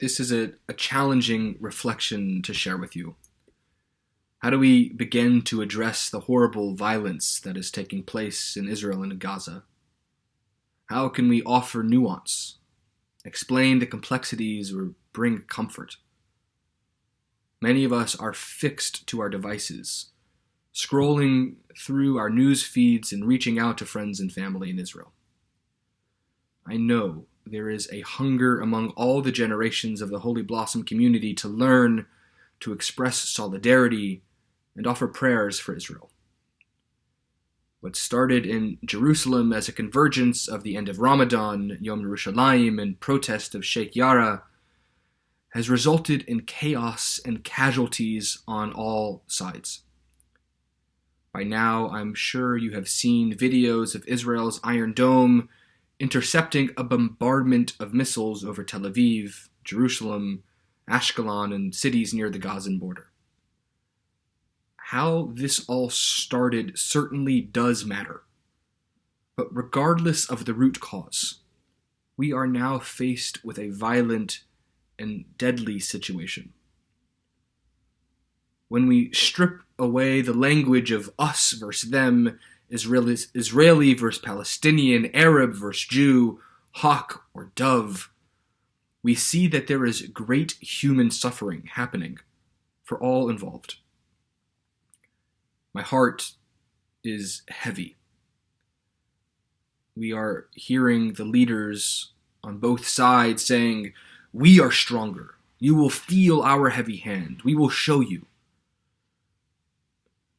This is a challenging reflection to share with you. How do we begin to address the horrible violence that is taking place in Israel and in Gaza? How can we offer nuance, explain the complexities, or bring comfort? Many of us are fixed to our devices, scrolling through our news feeds and reaching out to friends and family in Israel. I know there is a hunger among all the generations of the Holy Blossom community to learn, to express solidarity, and offer prayers for Israel. What started in Jerusalem as a convergence of the end of Ramadan, Yom Yerushalayim, and protest of Sheikh Jarrah has resulted in chaos and casualties on all sides. By now, I'm sure you have seen videos of Israel's Iron Dome intercepting a bombardment of missiles over Tel Aviv, Jerusalem, Ashkelon, and cities near the Gazan border. How this all started certainly does matter. But regardless of the root cause, we are now faced with a violent and deadly situation. When we strip away the language of us versus them, Israeli versus Palestinian, Arab versus Jew, hawk or dove, we see that there is great human suffering happening for all involved. My heart is heavy. We are hearing the leaders on both sides saying, "We are stronger. You will feel our heavy hand. We will show you."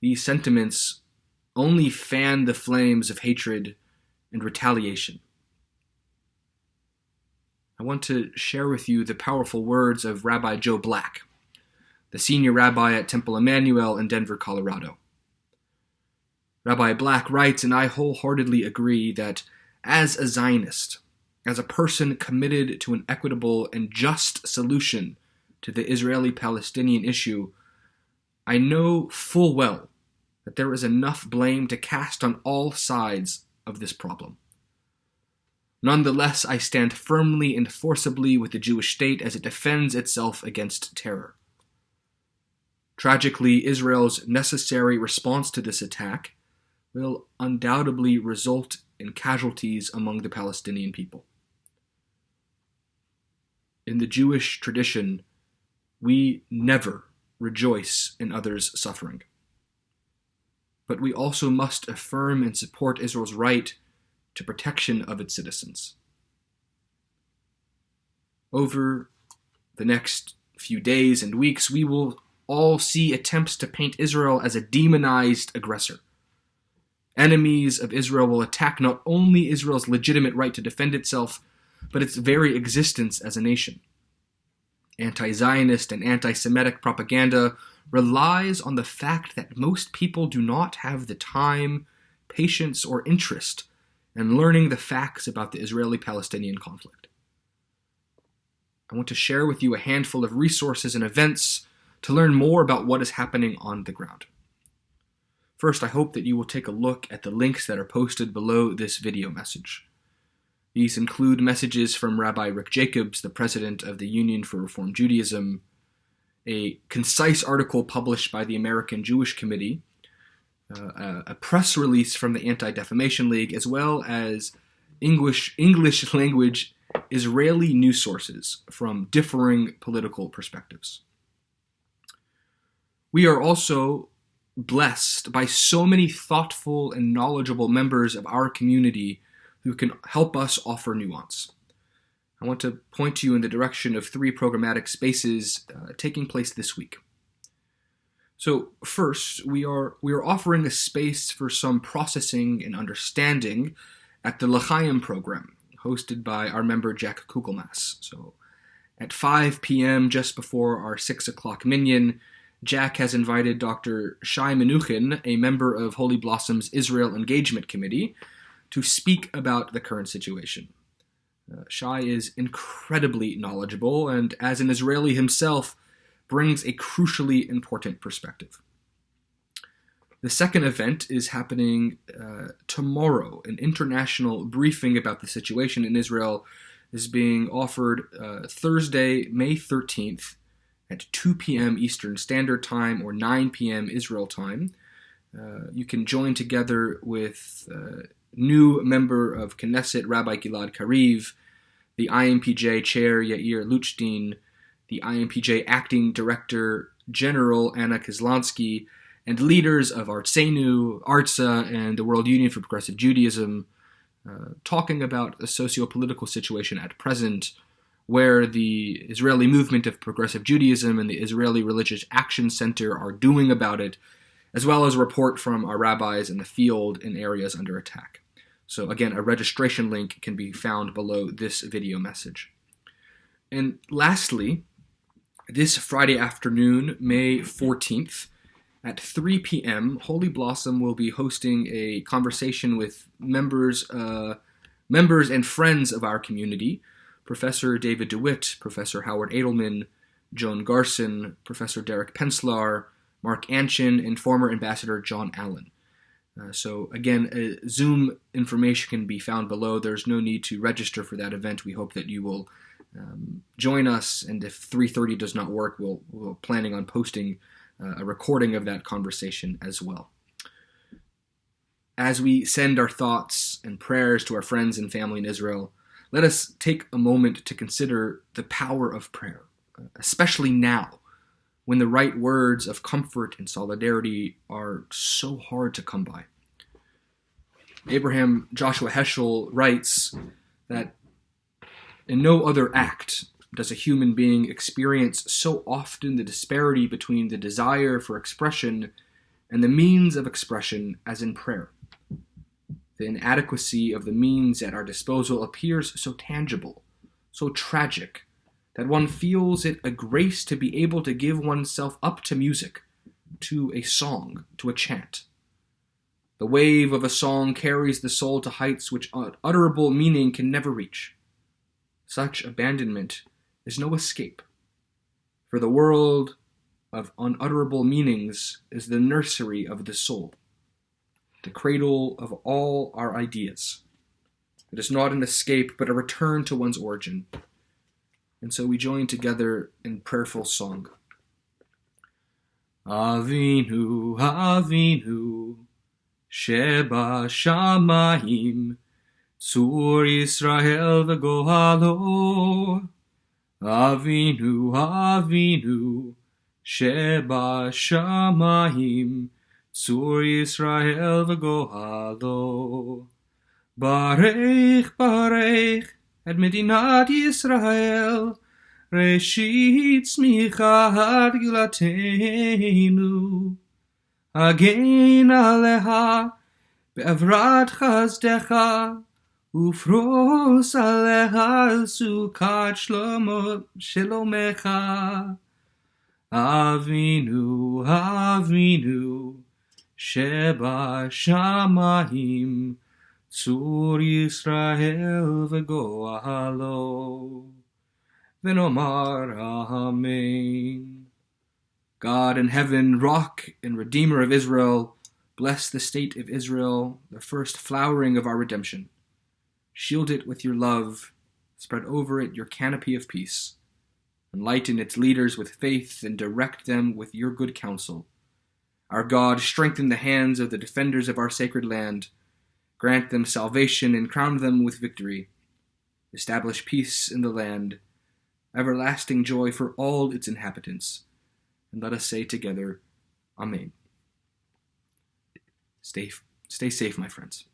These sentiments only fan the flames of hatred and retaliation. I want to share with you the powerful words of Rabbi Joe Black, the senior rabbi at Temple Emmanuel in Denver, Colorado. Rabbi Black writes, and I wholeheartedly agree, that as a Zionist, as a person committed to an equitable and just solution to the Israeli-Palestinian issue, I know full well that there is enough blame to cast on all sides of this problem. Nonetheless, I stand firmly and forcibly with the Jewish state as it defends itself against terror. Tragically, Israel's necessary response to this attack will undoubtedly result in casualties among the Palestinian people. In the Jewish tradition, we never rejoice in others' suffering. But we also must affirm and support Israel's right to protection of its citizens. Over the next few days and weeks, we will all see attempts to paint Israel as a demonized aggressor. Enemies of Israel will attack not only Israel's legitimate right to defend itself, but its very existence as a nation. Anti-Zionist and anti-Semitic propaganda relies on the fact that most people do not have the time, patience, or interest in learning the facts about the Israeli-Palestinian conflict. I want to share with you a handful of resources and events to learn more about what is happening on the ground. First, I hope that you will take a look at the links that are posted below this video message. These include messages from Rabbi Rick Jacobs, the president of the Union for Reform Judaism, a concise article published by the American Jewish Committee, a press release from the Anti-Defamation League, as well as English language Israeli news sources from differing political perspectives. We are also blessed by so many thoughtful and knowledgeable members of our community who can help us offer nuance. I want to point you in the direction of 3 programmatic spaces taking place this week. So first, we are offering a space for some processing and understanding at the L'Chaim program, hosted by our member Jack Kugelmass. So at 5 p.m., just before our 6 o'clock minyan, Jack has invited Dr. Shai Menuchin, a member of Holy Blossom's Israel Engagement Committee, to speak about the current situation. Shai is incredibly knowledgeable and, as an Israeli himself, brings a crucially important perspective. The second event is happening tomorrow, an international briefing about the situation in Israel is being offered Thursday, May 13th at 2 p.m. Eastern Standard Time or 9 p.m. Israel time. You can join together with new member of Knesset, Rabbi Gilad Kariv, the IMPJ Chair Yair Luchtin, the IMPJ Acting Director General Anna Kislansky, and leaders of Artsenu, Artsa, and the World Union for Progressive Judaism, talking about the socio-political situation at present, where the Israeli movement of progressive Judaism and the Israeli Religious Action Center are doing about it, as well as a report from our rabbis in the field in areas under attack. So again, a registration link can be found below this video message. And lastly, this Friday afternoon, May 14th, at 3 p.m., Holy Blossom will be hosting a conversation with members and friends of our community, Professor David DeWitt, Professor Howard Edelman, Joan Garson, Professor Derek Penslar, Mark Anchin, and former Ambassador John Allen. So again, Zoom information can be found below. There's no need to register for that event. We hope that you will join us, and if 3:30 does not work, we're planning on posting a recording of that conversation as well. As we send our thoughts and prayers to our friends and family in Israel, let us take a moment to consider the power of prayer, especially now, when the right words of comfort and solidarity are so hard to come by. Abraham Joshua Heschel writes that in no other act does a human being experience so often the disparity between the desire for expression and the means of expression as in prayer. The inadequacy of the means at our disposal appears so tangible, so tragic, that one feels it a grace to be able to give oneself up to music, to a song, to a chant. The wave of a song carries the soul to heights which unutterable meaning can never reach. Such abandonment is no escape, for the world of unutterable meanings is the nursery of the soul, the cradle of all our ideas. It is not an escape, but a return to one's origin. And so we join together in prayerful song. Avinu, Avinu, Sheba Shamayim, Tzur Yisrael v'gohalo. Avinu, Avinu, Sheba Shamayim, Tzur Yisrael v'gohalo. Barech, Barech, et Medinat Yisrael, Reshit Tzmichat Gilatenu. Again Aleha, Be'avrat Chazdecha, Ufros Aleha Sukat Shlomecha. Avinu, Avinu, Sheba Shamayim, Tzur Yisrael v'gohalo. V'nomar Amen. God in heaven, rock and redeemer of Israel, bless the state of Israel, the first flowering of our redemption. Shield it with your love, spread over it your canopy of peace. Enlighten its leaders with faith and direct them with your good counsel. Our God, strengthen the hands of the defenders of our sacred land. Grant them salvation and crown them with victory. Establish peace in the land, everlasting joy for all its inhabitants. And let us say together, Amen. Stay safe, my friends.